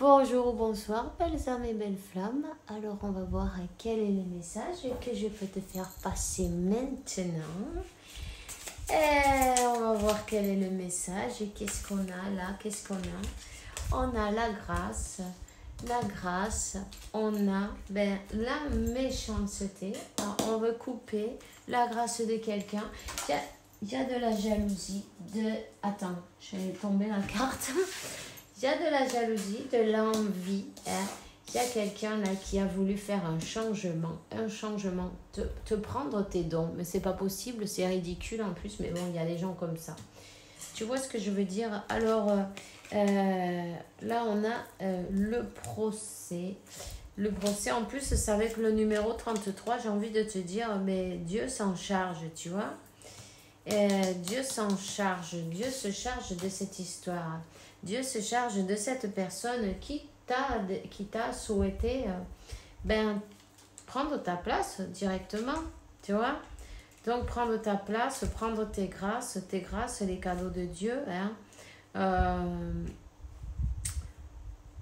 Bonjour ou bonsoir, belles âmes et belles flammes. Alors, on va voir quel est le message que je peux te faire passer maintenant. Et on va voir quel est le message et qu'est-ce qu'on a là, qu'est-ce qu'on a. On a la grâce, on a la méchanceté. Alors, on veut couper la grâce de quelqu'un. Il y a de la jalousie, Attends, je vais tomber la carte. Il y a de la jalousie, de l'envie. Hein. Il y a quelqu'un là qui a voulu faire un changement, te prendre tes dons. Mais c'est pas possible, c'est ridicule en plus, mais bon, il y a des gens comme ça. Tu vois ce que je veux dire? Alors, là, on a le procès. Le procès, en plus, c'est avec le numéro 33. J'ai envie de te dire, mais Dieu s'en charge, tu vois? Dieu s'en charge. Dieu se charge de cette histoire. Dieu se charge de cette personne qui t'a souhaité prendre ta place directement, tu vois. Donc, prendre ta place, prendre tes grâces, les cadeaux de Dieu. Hein.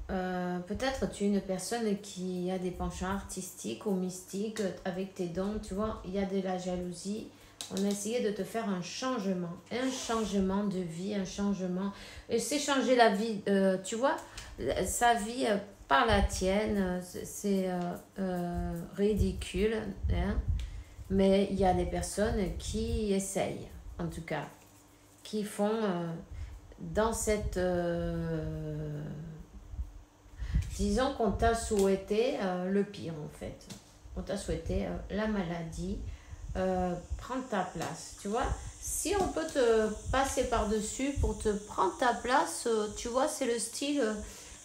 Peut-être tu es une personne qui a des penchants artistiques ou mystiques avec tes dons, tu vois. Il y a de la jalousie. On a essayé de te faire un changement de vie, un changement. Et c'est changer la vie, tu vois, sa vie par la tienne, c'est ridicule. Hein? Mais il y a des personnes qui essayent, en tout cas, qui font dans cette... disons qu'on t'a souhaité le pire, en fait. On t'a souhaité la maladie. Prendre ta place, tu vois. Si on peut te passer par-dessus pour te prendre ta place, tu vois, c'est le style.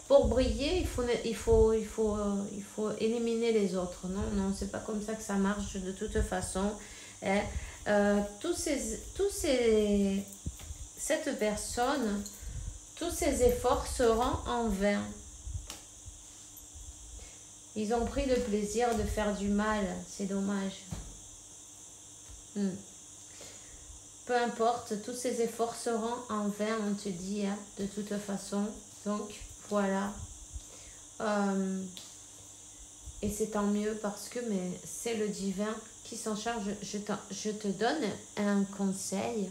Pour briller, il faut éliminer les autres. Non, c'est pas comme ça que ça marche de toute façon. Hein. Cette personne, tous ces efforts seront en vain. Ils ont pris le plaisir de faire du mal, c'est dommage. Peu importe, tous ces efforts seront en vain, on te dit, hein, de toute façon. Donc, voilà. Et c'est tant mieux parce que c'est le divin qui s'en charge. Je te donne un conseil.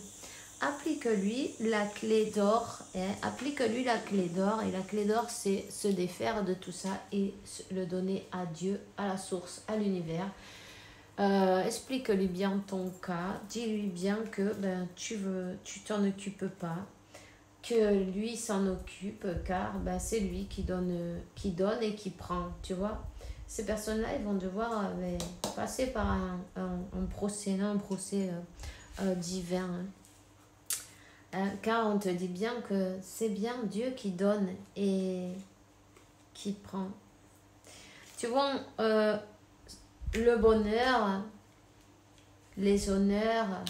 Applique-lui la clé d'or. Hein, applique-lui la clé d'or. Et la clé d'or, c'est se défaire de tout ça et le donner à Dieu, à la source, à l'univers. Explique-lui bien ton cas, dis-lui bien que tu t'en occupes pas, que lui s'en occupe car c'est lui qui donne et qui prend, tu vois. Ces personnes-là, ils vont devoir passer par un procès divin. Hein. Car on te dit bien que c'est bien Dieu qui donne et qui prend. Tu vois, le bonheur, les honneurs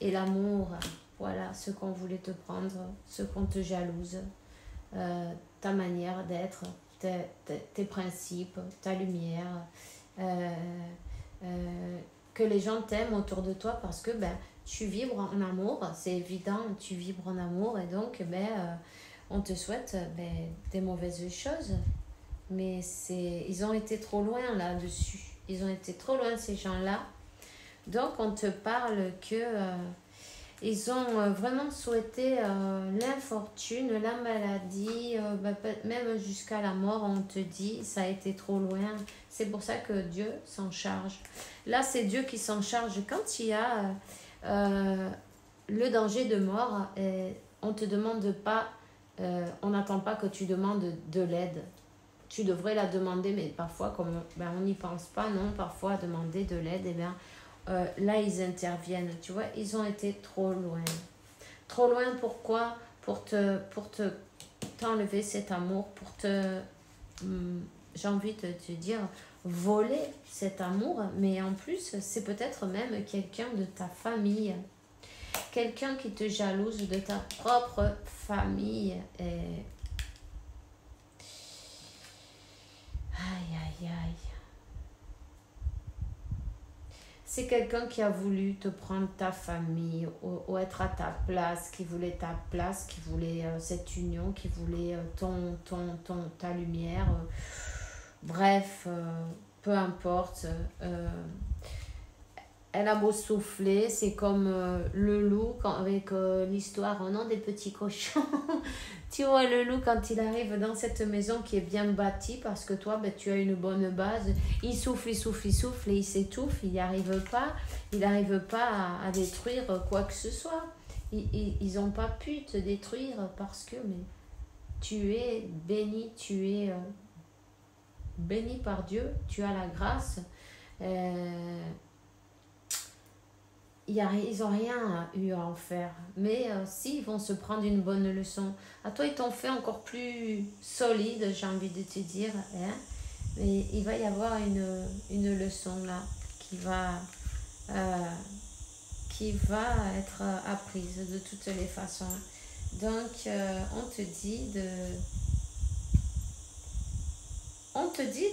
et l'amour, voilà ce qu'on voulait te prendre, ce qu'on te jalouse, ta manière d'être, tes principes, ta lumière, que les gens t'aiment autour de toi parce que tu vibres en amour, c'est évident, tu vibres en amour et donc on te souhaite des mauvaises choses. Mais ils ont été trop loin là-dessus. Ils ont été trop loin, ces gens-là. Donc, on te parle que ils ont vraiment souhaité l'infortune, la maladie, même jusqu'à la mort, on te dit, ça a été trop loin. C'est pour ça que Dieu s'en charge. Là, c'est Dieu qui s'en charge. Quand il y a le danger de mort, on te demande pas, on n'attend pas que tu demandes de l'aide. Tu devrais la demander, mais parfois, comme on n'y pense pas, non, parfois demander de l'aide, là, ils interviennent, tu vois, ils ont été trop loin. Trop loin, pourquoi? Pour t'enlever cet amour, j'ai envie de te dire, voler cet amour, mais en plus, c'est peut-être même quelqu'un de ta famille, quelqu'un qui te jalouse de ta propre famille, Aïe, aïe, aïe. C'est quelqu'un qui a voulu te prendre ta famille ou être à ta place, qui voulait ta place, qui voulait cette union, qui voulait ta lumière. Bref, peu importe. Elle a beau souffler, c'est comme le loup avec l'histoire au nom des petits cochons. Tu vois le loup quand il arrive dans cette maison qui est bien bâtie parce que toi, ben, tu as une bonne base. Il souffle, il souffle, il souffle et il s'étouffe. Il n'arrive pas, à détruire quoi que ce soit. Ils n'ont pas pu te détruire parce que mais, tu es béni, tu es béni par Dieu, tu as la grâce. Ils n'ont rien eu à en faire. Mais si, ils vont se prendre une bonne leçon. À toi, ils t'ont fait encore plus solide, j'ai envie de te dire. Hein? Mais il va y avoir une leçon là euh, qui va être apprise de toutes les façons. Donc, on te dit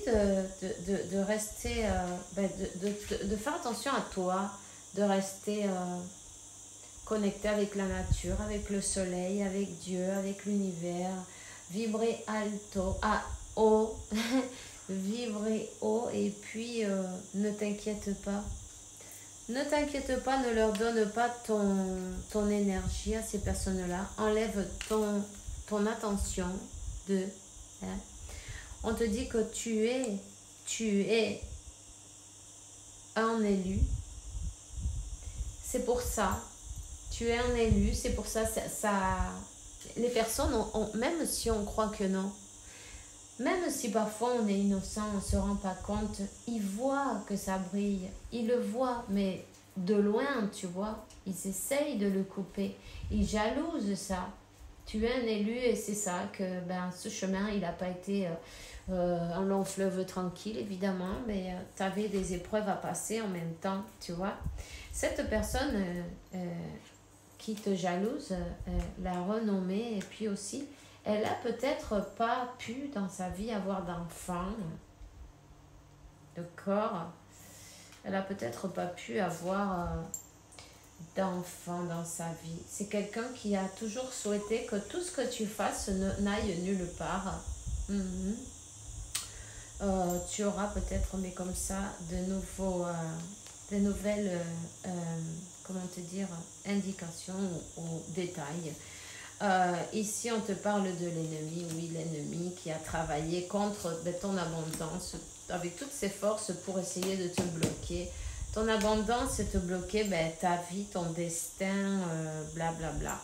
de rester, de faire attention à toi, de rester connecté avec la nature, avec le soleil, avec Dieu, avec l'univers, vibrer alto, haut, vibrer haut et puis ne t'inquiète pas. Ne t'inquiète pas, ne leur donne pas ton énergie à ces personnes-là. Enlève ton attention d'eux. Hein. On te dit que tu es un élu. C'est pour ça, tu es un élu, c'est pour ça, les personnes, même si on croit que non, même si parfois on est innocent, on ne se rend pas compte, ils voient que ça brille, ils le voient, mais de loin, tu vois, ils essayent de le couper, ils jalousent ça. Tu es un élu et c'est ça, que ce chemin, il n'a pas été un long fleuve tranquille, évidemment, mais tu avais des épreuves à passer en même temps, tu vois. Cette personne qui te jalouse, la renommée, et puis aussi, elle a peut-être pas pu dans sa vie avoir d'enfant, de corps. Elle a peut-être pas pu avoir d'enfant dans sa vie. C'est quelqu'un qui a toujours souhaité que tout ce que tu fasses n'aille nulle part. Tu auras peut-être, mais comme ça, de nouvelles, comment te dire, indications ou détails. Ici, on te parle de l'ennemi, oui, l'ennemi qui a travaillé contre ton abondance avec toutes ses forces pour essayer de te bloquer. Ton abondance est te bloquer ta vie, ton destin, blablabla.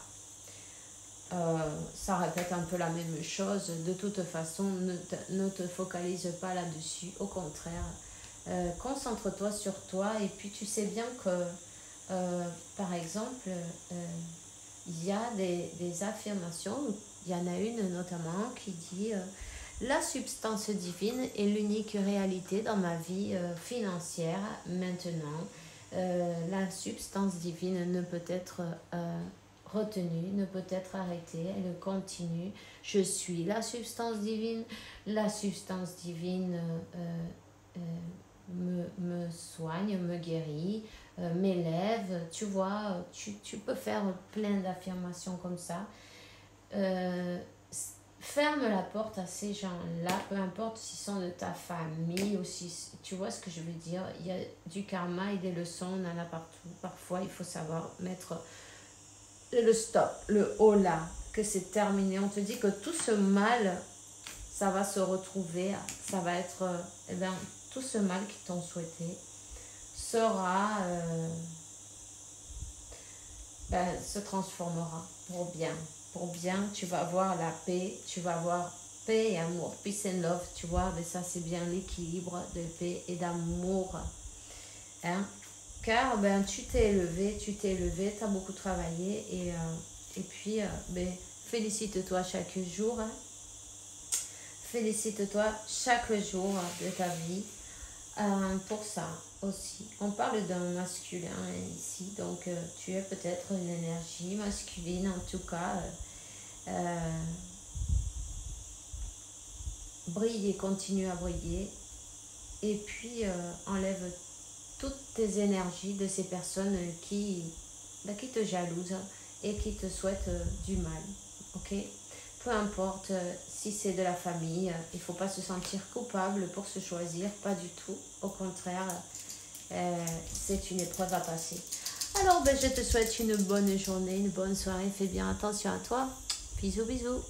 Ça répète un peu la même chose. De toute façon, ne te focalise pas là-dessus. Au contraire, concentre-toi sur toi. Et puis, tu sais bien que, par exemple, il y a des affirmations. Il y en a une notamment qui dit la substance divine est l'unique réalité dans ma vie financière maintenant. La substance divine ne peut être retenue, ne peut être arrêtée, elle continue. Je suis la substance divine. La substance divine me soigne, me guérit, m'élève. Tu vois, tu peux faire plein d'affirmations comme ça. Ferme la porte à ces gens-là, peu importe s'ils sont de ta famille ou si, tu vois ce que je veux dire. Il y a du karma et des leçons, on en a partout. Parfois, il faut savoir mettre le stop, le holà, que c'est terminé. On te dit que tout ce mal, ça va se retrouver, ça va être, tout ce mal qu'ils t'ont souhaité sera, se transformera pour bien. Pour bien, tu vas avoir la paix, tu vas avoir paix et amour, peace and love, tu vois, mais ça c'est bien l'équilibre de paix et d'amour. Hein? Car tu t'es élevé, tu as beaucoup travaillé et puis félicite-toi chaque jour. Hein? Félicite-toi chaque jour de ta vie pour ça aussi. On parle d'un masculin ici, donc tu es peut-être une énergie masculine en tout cas. Brille et continue à briller. Et puis enlève toutes tes énergies de ces personnes qui te jalousent et qui te souhaitent du mal. Ok? Peu importe si c'est de la famille, il ne faut pas se sentir coupable pour se choisir, pas du tout. Au contraire, c'est une épreuve à passer. Alors, je te souhaite une bonne journée, une bonne soirée. Fais bien attention à toi. Bisous, bisous.